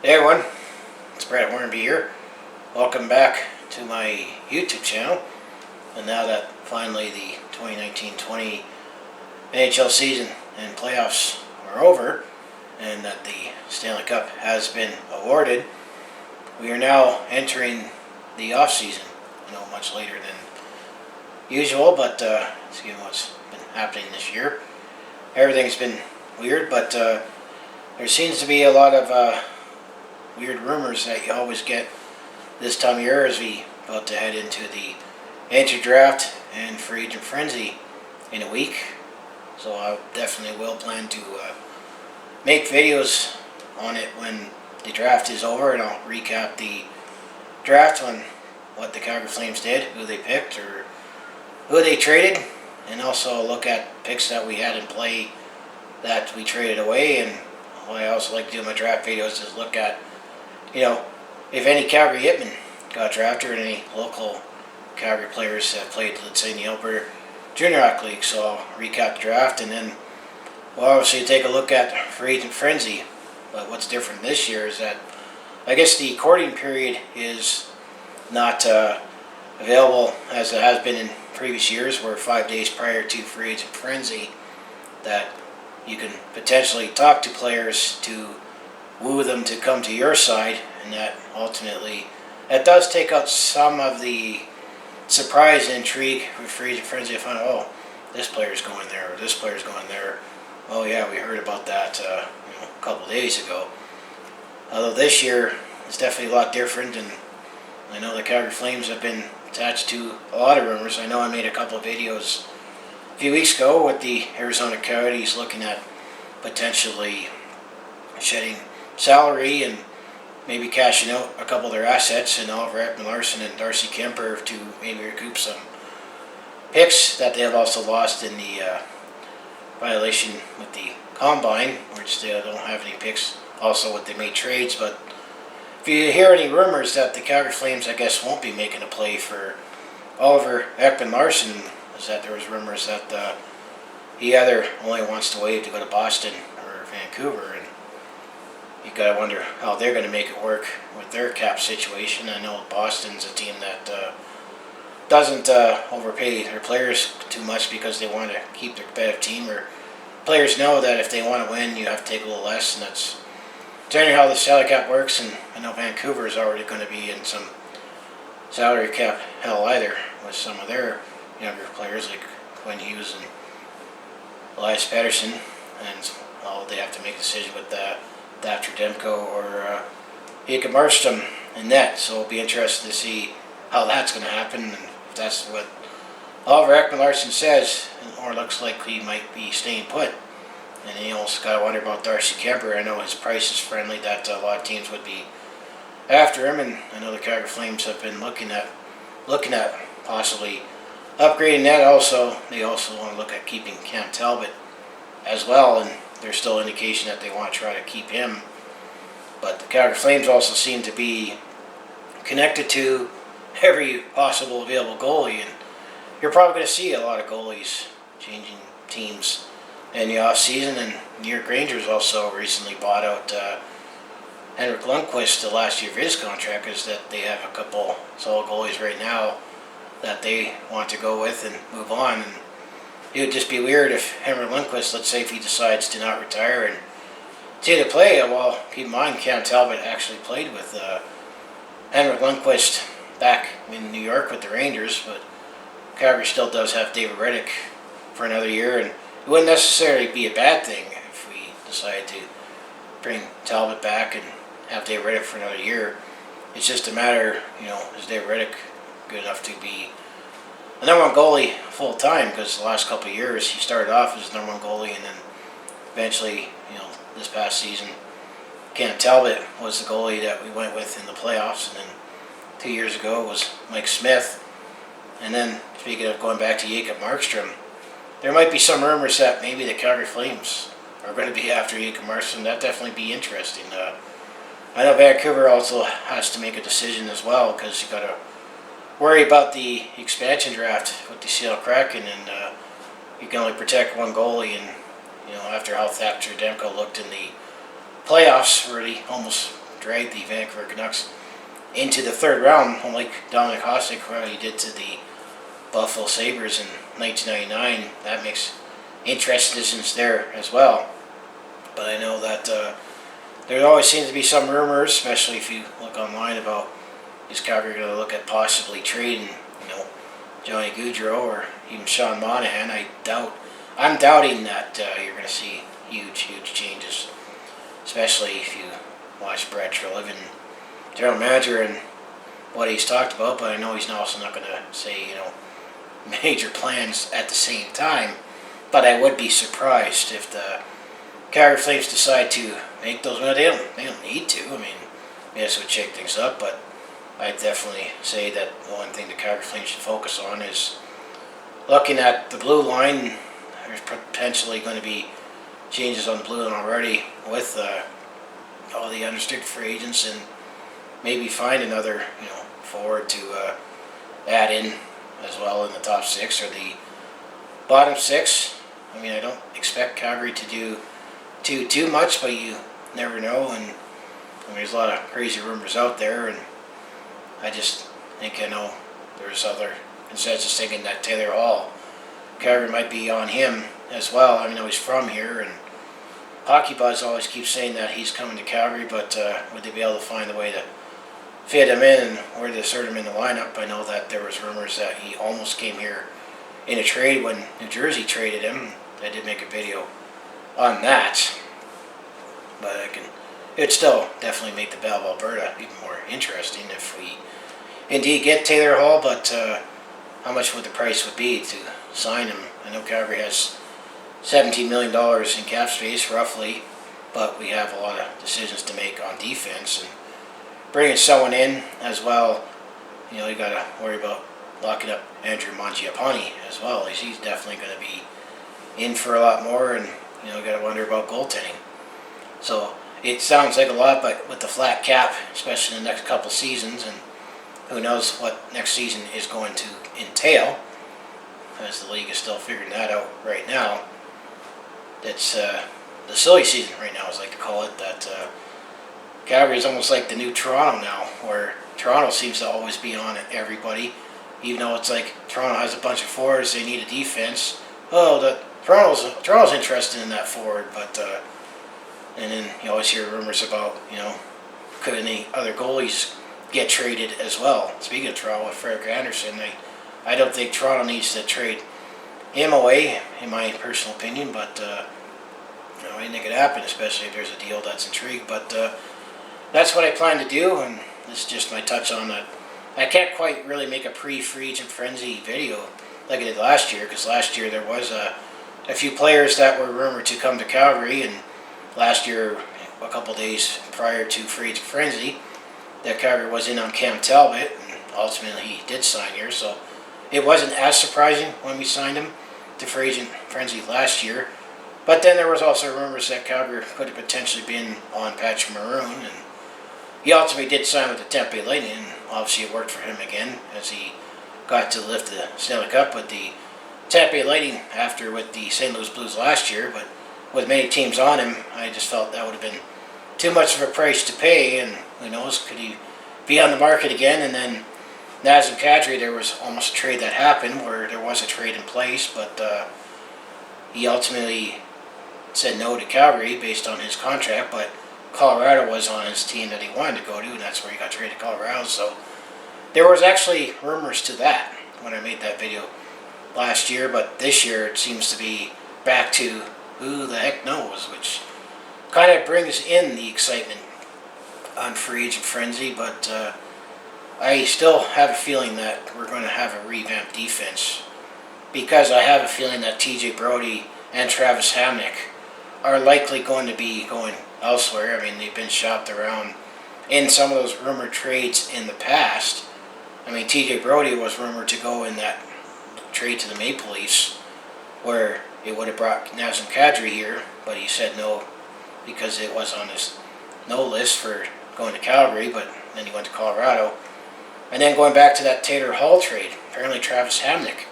Hey everyone, it's Brett Hornby here. Welcome back to my YouTube channel. And now that finally the 2019-20 NHL season and playoffs are over, and that the Stanley Cup has been awarded, we are now entering the off season. Much later than usual, but seeing what's been happening this year, everything's been weird. But there seems to be a lot of weird rumors that you always get this time of year as we about to head into the entry draft and free agent frenzy in a week. So I definitely will plan to make videos on it when the draft is over, and I'll recap the draft on what the Calgary Flames did, who they picked or who they traded, and also look at picks that we had in play that we traded away. And what I also like to do in my draft videos is look at, if any Calgary hitmen got drafted or any local Calgary players that played, let's say, in the Alberta Junior Hockey League. So I'll recap the draft, and then we'll obviously take a look at free agent frenzy. But what's different this year is that I guess the courting period is not available as it has been in previous years, where 5 days prior to free agent frenzy that you can potentially talk to players to woo them to come to your side, and that ultimately that does take out some of the surprise intrigue with free agent frenzy. I find, oh, this player's going there or this player's going there. Oh yeah, we heard about that a couple days ago. Although this year is definitely a lot different, and I know the Calgary Flames have been attached to a lot of rumors. I know I made a couple of videos a few weeks ago with the Arizona Coyotes looking at potentially shedding salary and maybe cashing out a couple of their assets in Oliver Ekman-Larsson and Darcy Kuemper to maybe recoup some picks that they have also lost in the violation with the Combine, which they don't have any picks also what they made trades. But if you hear any rumors that the Calgary Flames, I guess, won't be making a play for Oliver Ekman-Larsson, is that there was rumors that he either only wants to wait to go to Boston or Vancouver, and you gotta wonder how they're going to make it work with their cap situation. I know Boston's a team that doesn't overpay their players too much because they want to keep their competitive team, or players know that if they want to win, you have to take a little less, and that's generally how the salary cap works. And I know Vancouver is already going to be in some salary cap hell either with some of their younger players like Quinn Hughes and Elias Pettersson, and they have to make a decision with Dafter Demko or Jacob Markstrom in net. So it'll be interesting to see how that's going to happen, and if that's what Oliver Ekman-Larsson says, or looks like he might be staying put. And you also got to wonder about Darcy Kuemper. I know his price is friendly, that a lot of teams would be after him, and I know the Calgary Flames have been looking at possibly upgrading that. Also, they also want to look at keeping Cam Talbot as well, and there's still indication that they want to try to keep him. But the Calgary Flames also seem to be connected to every possible available goalie, and you're probably going to see a lot of goalies changing teams in the off season. And New York Rangers also recently bought out Henrik Lundqvist the last year of his contract, is that they have a couple solid goalies right now that they want to go with and move on. And it would just be weird if Henrik Lundqvist, let's say, if he decides to not retire and continue to play. Well, keep in mind, Cam Talbot actually played with Henrik Lundqvist back in New York with the Rangers, but Calgary still does have David Reddick for another year, and it wouldn't necessarily be a bad thing if we decided to bring Talbot back and have David Reddick for another year. It's just a matter, is David Reddick good enough to be the number one goalie full time? Because the last couple of years he started off as the number one goalie, and then eventually, this past season, Cam Talbot was the goalie that we went with in the playoffs, and then 2 years ago it was Mike Smith. And then, speaking of going back to Jacob Markstrom, there might be some rumors that maybe the Calgary Flames are going to be after Jacob Markstrom. That'd definitely be interesting. I know Vancouver also has to make a decision as well, because you got to worry about the expansion draft with the Seattle Kraken, and you can only protect one goalie. And after how Dafter Demko looked in the playoffs, where he almost drag the Vancouver Canucks into the third round, unlike Dominic Hasek, what he did to the Buffalo Sabres in 1999. That makes interesting decisions there as well. But I know that there always seems to be some rumors, especially if you look online, about is Calgary going to look at possibly trading, Johnny Gaudreau or even Sean Monahan. I'm doubting that you're going to see huge changes, especially if you watch Brad Treliving, general manager, and what he's talked about. But I know he's also not going to say, major plans at the same time. But I would be surprised if the Calgary Flames decide to make those. Well, they don't need to. I mean, this would shake things up, but I'd definitely say that one thing the Calgary Flames should focus on is looking at the blue line. There's potentially going to be changes on the blue line already with all the unrestricted free agents, and maybe find another forward to add in as well in the top six or the bottom six. I mean, I don't expect Calgary to do too much, but you never know. And there's a lot of crazy rumors out there, and I just think there's other consensus thinking that Taylor Hall, Calgary might be on him as well. I mean, he's from here, and Hockey Buzz always keeps saying that he's coming to Calgary, but would they be able to find a way to fit him in and where to insert him in the lineup? I know that there was rumors that he almost came here in a trade when New Jersey traded him. I did make a video on that, but it'd still definitely make the Battle of Alberta even more interesting if we indeed get Taylor Hall. But how much would the price would be to sign him? I know Calgary has $17 million in cap space roughly, but we have a lot of decisions to make on defense, and bringing someone in as well. You got to worry about locking up Andrew Mangiapane as well. He's definitely going to be in for a lot more, and you got to wonder about goaltending. So it sounds like a lot, but with the flat cap, especially in the next couple seasons, and who knows what next season is going to entail, as the league is still figuring that out right now. It's the silly season right now, as I like to call it. That Calgary is almost like the new Toronto now, where Toronto seems to always be on everybody, even though it's like Toronto has a bunch of forwards, they need a defense. Oh, Toronto's interested in that forward, but and then you always hear rumors about could any other goalies get traded as well. Speaking of Toronto, with Frederik Andersen, I don't think Toronto needs to trade him away, in my personal opinion, but anything could happen, especially if there's a deal that's intrigued. But that's what I plan to do, and this is just my touch on that. I can't quite really make a pre-free agent frenzy video like I did last year, because last year there was a few players that were rumored to come to Calgary, and last year, a couple days prior to free agent frenzy, that Calgary was in on Cam Talbot, and ultimately he did sign here, so it wasn't as surprising when we signed him to free agent frenzy last year. But then there was also rumors that Calgary could have potentially been on Patrick Maroon, and he ultimately did sign with the Tampa Bay Lightning, and obviously it worked for him again as he got to lift the Stanley Cup with the Tampa Bay Lightning after with the St. Louis Blues last year. But with many teams on him, I just felt that would have been too much of a price to pay, and who knows, could he be on the market again? And then Nazim Cadre, there was almost a trade that happened where there was a trade in place, but he ultimately said no to Calgary based on his contract, but Colorado was on his team that he wanted to go to, and that's where he got traded to Colorado. So there was actually rumors to that when I made that video last year, but this year it seems to be back to who the heck knows, which kind of brings in the excitement on free agent frenzy. But I still have a feeling that we're going to have a revamped defense, because I have a feeling that TJ Brodie and Travis Hamonic are likely going to be going elsewhere. I mean, they've been shopped around in some of those rumored trades in the past. I mean, TJ Brodie was rumored to go in that trade to the Maple Leafs, where it would have brought Nazim Cadre here, but he said no because it was on his no list for going to Calgary, but then he went to Colorado. And then going back to that Taylor Hall trade, apparently Travis Hamonic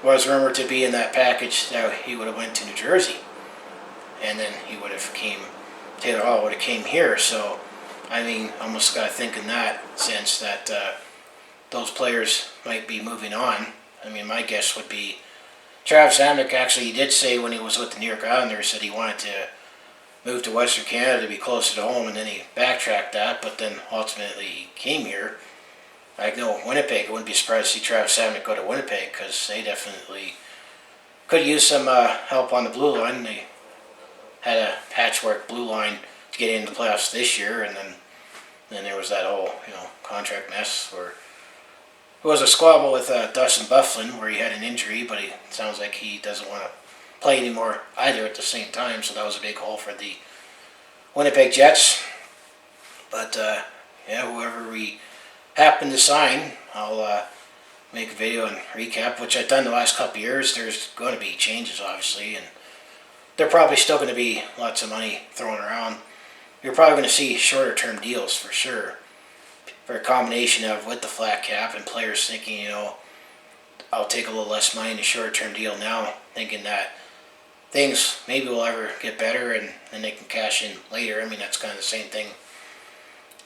was rumored to be in that package that he would have went to New Jersey, and then he would have Taylor Hall would have came here. So I mean, almost got to think in that sense that those players might be moving on. I mean, my guess would be Travis Hamonic actually he did say when he was with the New York Islanders that he wanted to move to Western Canada to be closer to home, and then he backtracked that, but then ultimately he came here. I know Winnipeg, I wouldn't be surprised to see Travis Hamonic go to Winnipeg because they definitely could use some help on the blue line. They had a patchwork blue line to get into the playoffs this year, and then there was that whole contract mess where it was a squabble with Dustin Byfuglien where he had an injury, but it sounds like he doesn't want to play anymore either at the same time, so that was a big hole for the Winnipeg Jets. But whoever we happen to sign, I'll make a video and recap, which I've done the last couple of years. There's going to be changes, obviously, and they're probably still going to be lots of money thrown around. You're probably going to see shorter-term deals for sure, for a combination of with the flat cap and players thinking, I'll take a little less money in a short-term deal now, thinking that things maybe will ever get better and then they can cash in later. I mean, that's kind of the same thing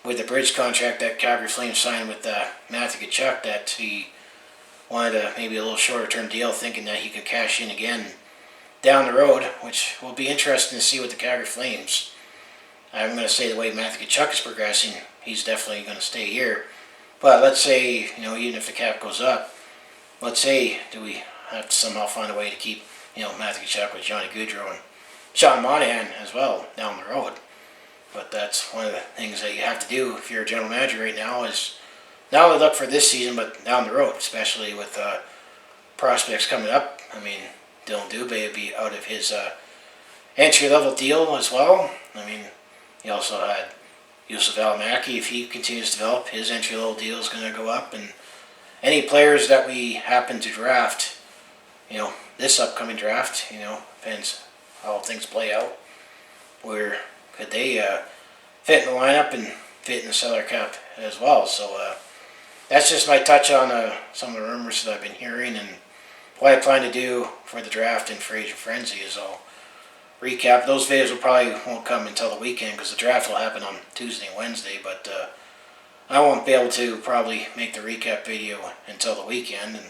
with the bridge contract that Calgary Flames signed with Matthew Tkachuk, that he wanted maybe a little shorter-term deal, thinking that he could cash in again down the road, which will be interesting to see with the Calgary Flames. I'm going to say the way Matthew Tkachuk is progressing, he's definitely going to stay here. But let's say, even if the cap goes up, let's say, do we have to somehow find a way to keep, Matthew Tkachuk with Johnny Gaudreau and Sean Monahan as well down the road. But that's one of the things that you have to do if you're a general manager right now, is not only look for this season, but down the road, especially with prospects coming up. I mean, Dylan Dubé would be out of his entry-level deal as well. I mean, he also had Yusuf Alamaki. If he continues to develop, his entry-level deal is going to go up. And any players that we happen to draft, this upcoming draft, depends how things play out, where could they fit in the lineup and fit in the salary cap as well. So that's just my touch on some of the rumors that I've been hearing, and what I plan to do for the draft and free agent frenzy is I'll recap. Those videos won't come until the weekend because the draft will happen on Tuesday and Wednesday, but I won't be able to probably make the recap video until the weekend, and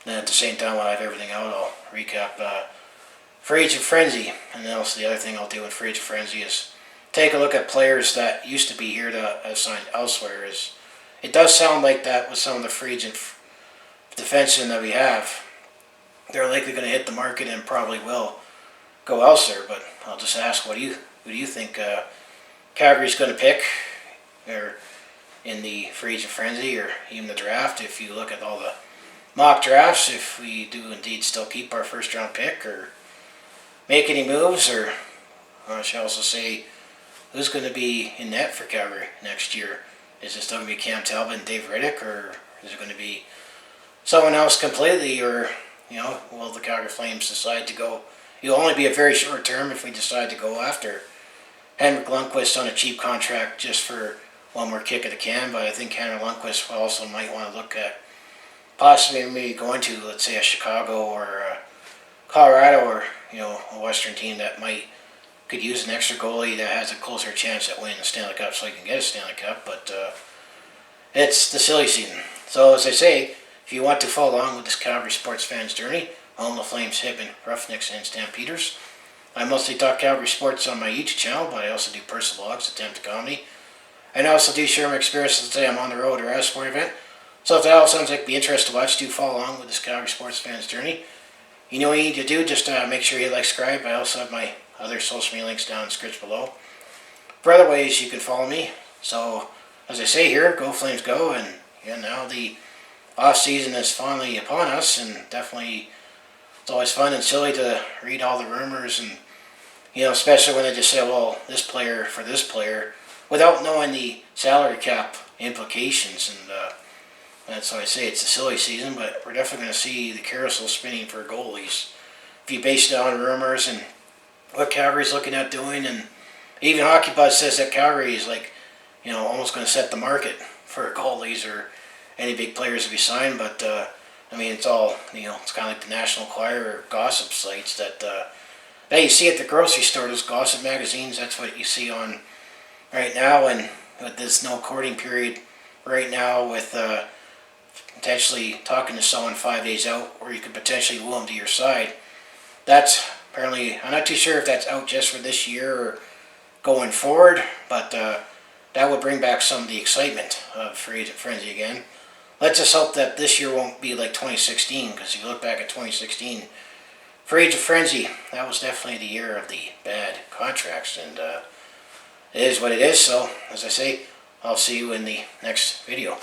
then at the same time when I have everything out, I'll recap free agent frenzy. And then also the other thing I'll do with free agent frenzy is take a look at players that used to be here to have signed elsewhere. It does sound like that with some of the free agent defensemen that we have. They're likely going to hit the market and probably will go elsewhere, but I'll just ask, who do you think Calgary's going to pick, or in the free agent frenzy, or even the draft? If you look at all the mock drafts, if we do indeed still keep our first round pick, or make any moves, or I should also say, who's going to be in net for Calgary next year? Is it still going to be Cam Talbot and Dave Riddick, or is it going to be someone else completely, or will the Calgary Flames decide to go? It'll only be a very short term if we decide to go after Henrik Lundqvist on a cheap contract just for one more kick at the can. But I think Henrik Lundqvist also might want to look at possibly maybe going to, let's say, a Chicago or a Colorado, or a Western team that could use an extra goalie that has a closer chance at winning the Stanley Cup, so he can get a Stanley Cup. But it's the silly season. So as I say, if you want to follow along with this Calgary sports fans journey, home of the Flames, Hitmen, Roughnecks, and Stampeders, I mostly talk Calgary sports on my YouTube channel, but I also do personal vlogs, attempt to comedy, and I also do share my experiences today I'm on the road or at a sport event. So if that all sounds like it'd be interesting to watch, do follow along with this Calgary sports fans journey. You know what you need to do, just make sure you subscribe. I also have my other social media links down in the scripts below for other ways you can follow me. So as I say here, go Flames go, and now the off season is finally upon us, and definitely it's always fun and silly to read all the rumors, and especially when they just say, well, this player for this player, without knowing the salary cap implications. And that's why I say it's a silly season, but we're definitely going to see the carousel spinning for goalies. If you base it on rumors and what Calgary's looking at doing, and even Hockey Buzz says that Calgary is almost going to set the market for goalies or any big players to be signed. But it's all, it's kind of like the National Enquirer or gossip sites that you see at the grocery store, those gossip magazines. That's what you see on right now, and with this no courting period right now, with potentially talking to someone 5 days out, where you could potentially woo them to your side. That's apparently, I'm not too sure if that's out just for this year or going forward, but that would bring back some of the excitement of free agent frenzy again. Let's just hope that this year won't be like 2016, because if you look back at 2016, free agent frenzy, that was definitely the year of the bad contracts, and it is what it is. So, as I say, I'll see you in the next video.